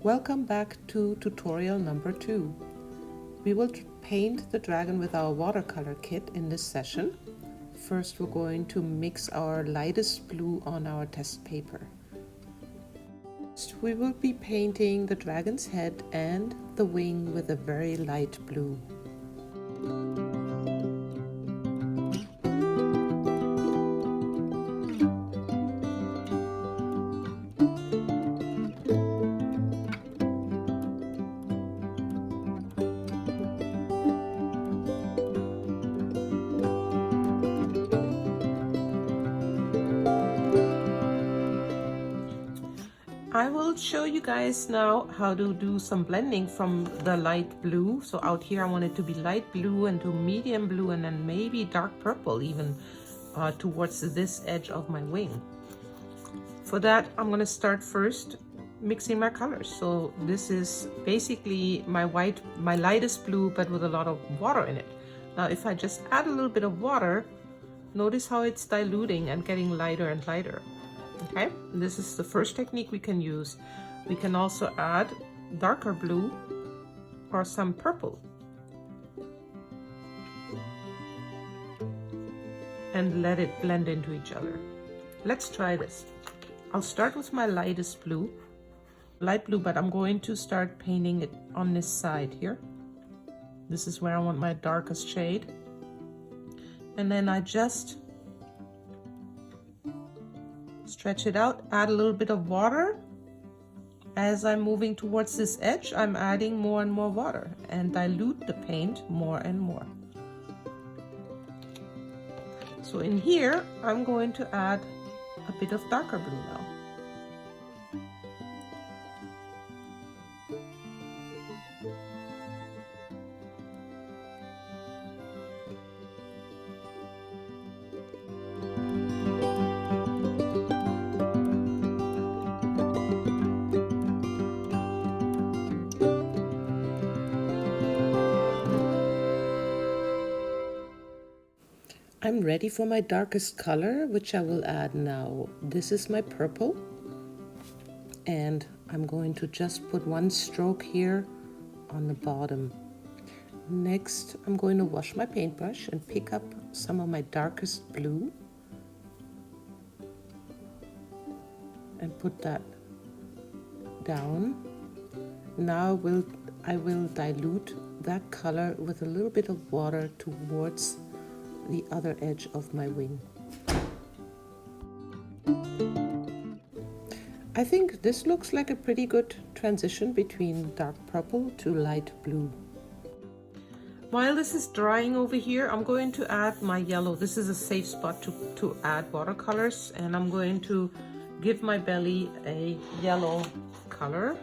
Welcome back to tutorial number 2. We will paint the dragon with our watercolor kit in this session. First, we're going to mix our lightest blue on our test paper. Next, we will be painting the dragon's head and the wing with a very light blue. I will show you guys now how to do some blending from the light blue. So out here I want it to be light blue and to medium blue and then maybe dark purple even towards this edge of my wing. For that I'm going to start first mixing my colors. So this is basically my lightest blue but with a lot of water in it. Now if I just add a little bit of water, notice how it's diluting and getting lighter and lighter. Okay, this is the first technique we can use. We can also add darker blue or some purple and let it blend into each other. Let's try this. I'll start with my lightest blue, light blue, but I'm going to start painting it on this side here. This is where I want my darkest shade. And then I just stretch it out, add a little bit of water. As I'm moving towards this edge, I'm adding more and more water and dilute the paint more and more. So in here, I'm going to add a bit of darker blue now. I'm ready for my darkest color, which I will add now. This is my purple, and I'm going to just put one stroke here on the bottom. Next, I'm going to wash my paintbrush and pick up some of my darkest blue and put that down. Now I will dilute that color with a little bit of water towards the other edge of my wing. I think this looks like a pretty good transition between dark purple to light blue. While this is drying over here, I'm going to add my yellow. This is a safe spot to add watercolors, and I'm going to give my belly a yellow color.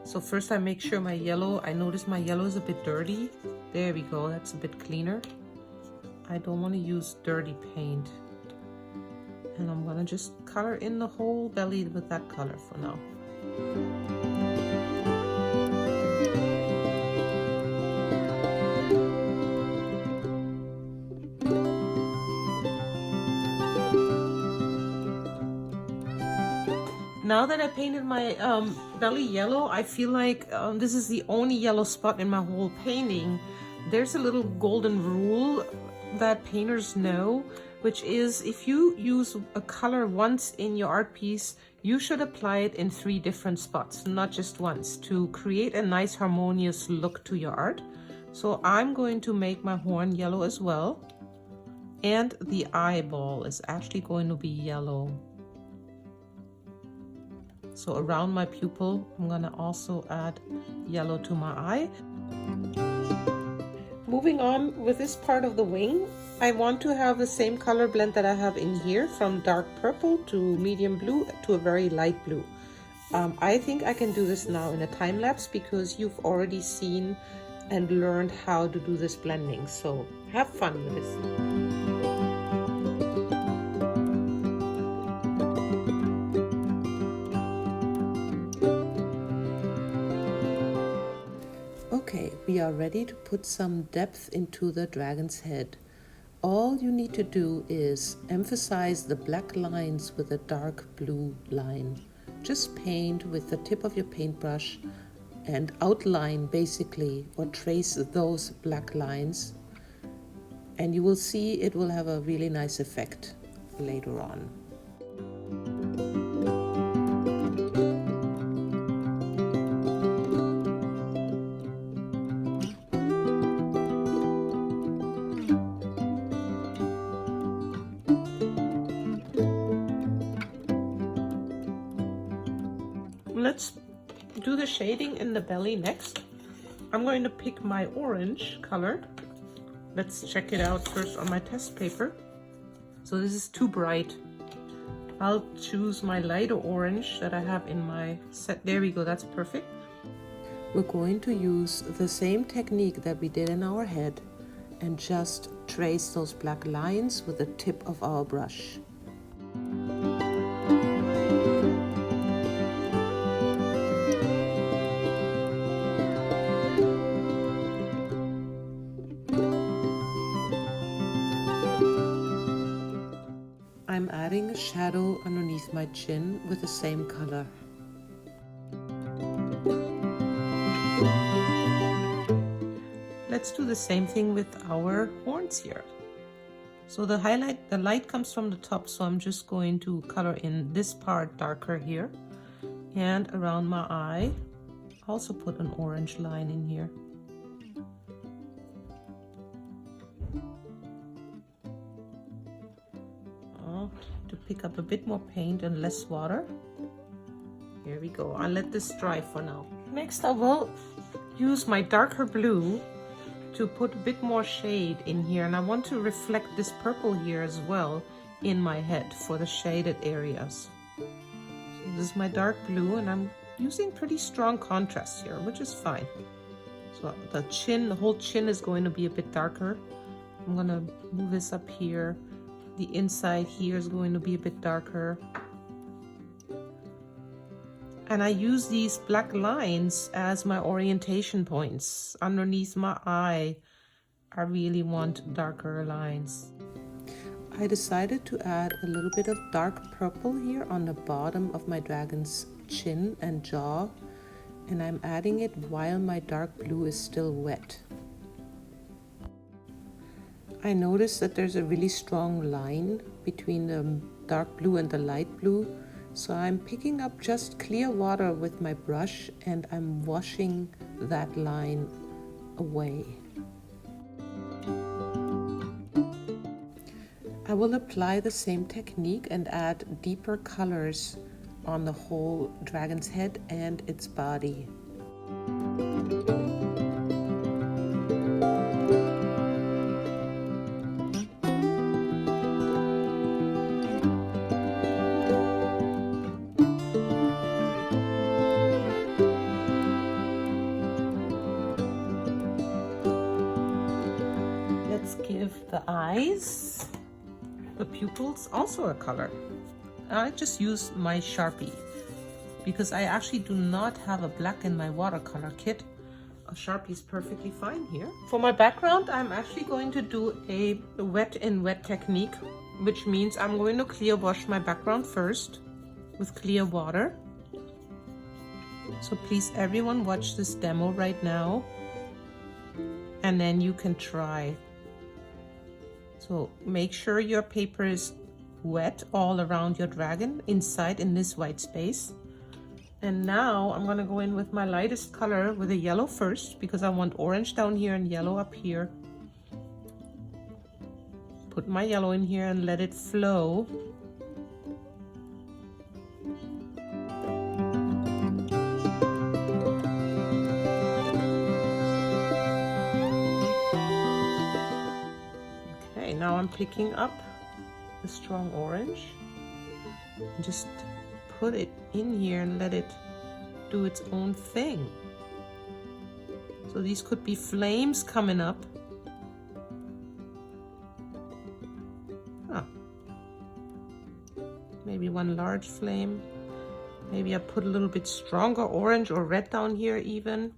So first I make sure I notice my yellow is a bit dirty. There we go, that's a bit cleaner. I don't want to use dirty paint. And I'm going to just color in the whole belly with that color for now. Now that I painted my belly yellow, I feel like this is the only yellow spot in my whole painting. There's a little golden rule that painters know, which is if you use a color once in your art piece, you should apply it in 3 different spots, not just once, to create a nice harmonious look to your art. So I'm going to make my horn yellow as well, and the eyeball is actually going to be yellow. So around my pupil, I'm going to also add yellow to my eye. Moving on with this part of the wing, I want to have the same color blend that I have in here, from dark purple to medium blue to a very light blue. I think I can do this now in a time lapse because you've already seen and learned how to do this blending. So have fun with this. Okay, we are ready to put some depth into the dragon's head. all you need to do is emphasize the black lines with a dark blue line. Just paint with the tip of your paintbrush and outline basically, or trace those black lines, and you will see it will have a really nice effect later on. Let's do the shading in the belly next. I'm going to pick my orange color. Let's check it out first on my test paper. So this is too bright. I'll choose my lighter orange that I have in my set. There we go, that's perfect. We're going to use the same technique that we did in our head and just trace those black lines with the tip of our brush. I'm adding a shadow underneath my chin with the same color. Let's do the same thing with our horns here. So the light comes from the top, so I'm just going to color in this part darker here. And around my eye, also put an orange line in here. To pick up a bit more paint and less water. Here we go. I'll let this dry for now. Next I will use my darker blue to put a bit more shade in here, and I want to reflect this purple here as well in my head for the shaded areas. So this is my dark blue, and I'm using pretty strong contrast here, which is fine. So the whole chin is going to be a bit darker. I'm gonna move this up here. The inside here is going to be a bit darker. And I use these black lines as my orientation points. Underneath my eye, I really want darker lines. I decided to add a little bit of dark purple here on the bottom of my dragon's chin and jaw. And I'm adding it while my dark blue is still wet. I noticed that there's a really strong line between the dark blue and the light blue, so I'm picking up just clear water with my brush and I'm washing that line away. I will apply the same technique and add deeper colors on the whole dragon's head and its body. Give the eyes, the pupils, also a color. I just use my Sharpie because I actually do not have a black in my watercolor kit. A Sharpie is perfectly fine here. For my background, I'm actually going to do a wet in wet technique, which means I'm going to clear wash my background first with clear water. So please everyone watch this demo right now, and then you can try. So make sure your paper is wet all around your dragon, inside in this white space. And now I'm going to go in with my lightest color with a yellow first, because I want orange down here and yellow up here. Put my yellow in here and let it flow. Now I'm picking up the strong orange and just put it in here and let it do its own thing. So these could be flames coming up. Maybe one large flame. Maybe I put a little bit stronger orange or red down here even.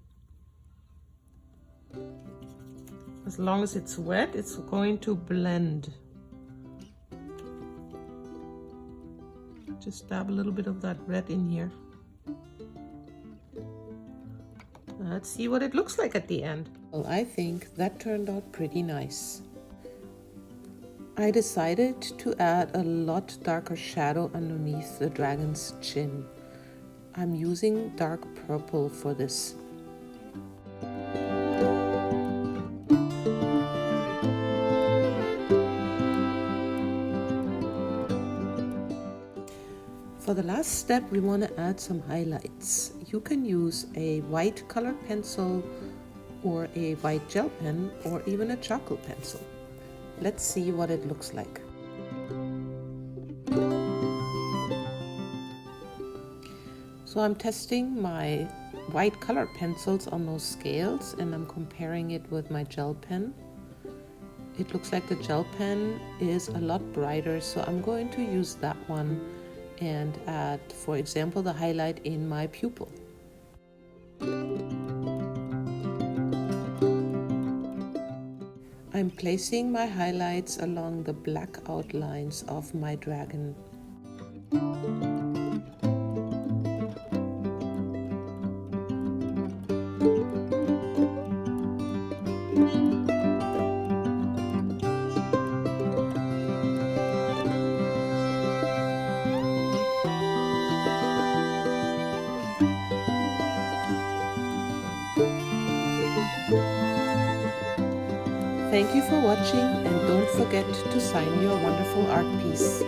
As long as it's wet, it's going to blend. Just dab a little bit of that red in here. Let's see what it looks like at the end. Well, I think that turned out pretty nice. I decided to add a lot darker shadow underneath the dragon's chin. I'm using dark purple for this. For the last step, we want to add some highlights. You can use a white colored pencil or a white gel pen or even a charcoal pencil. Let's see what it looks like. So I'm testing my white colored pencils on those scales and I'm comparing it with my gel pen. It looks like the gel pen is a lot brighter, so I'm going to use that one and add, for example, the highlight in my pupil. I'm placing my highlights along the black outlines of my dragon. Thank you for watching and don't forget to sign your wonderful art piece.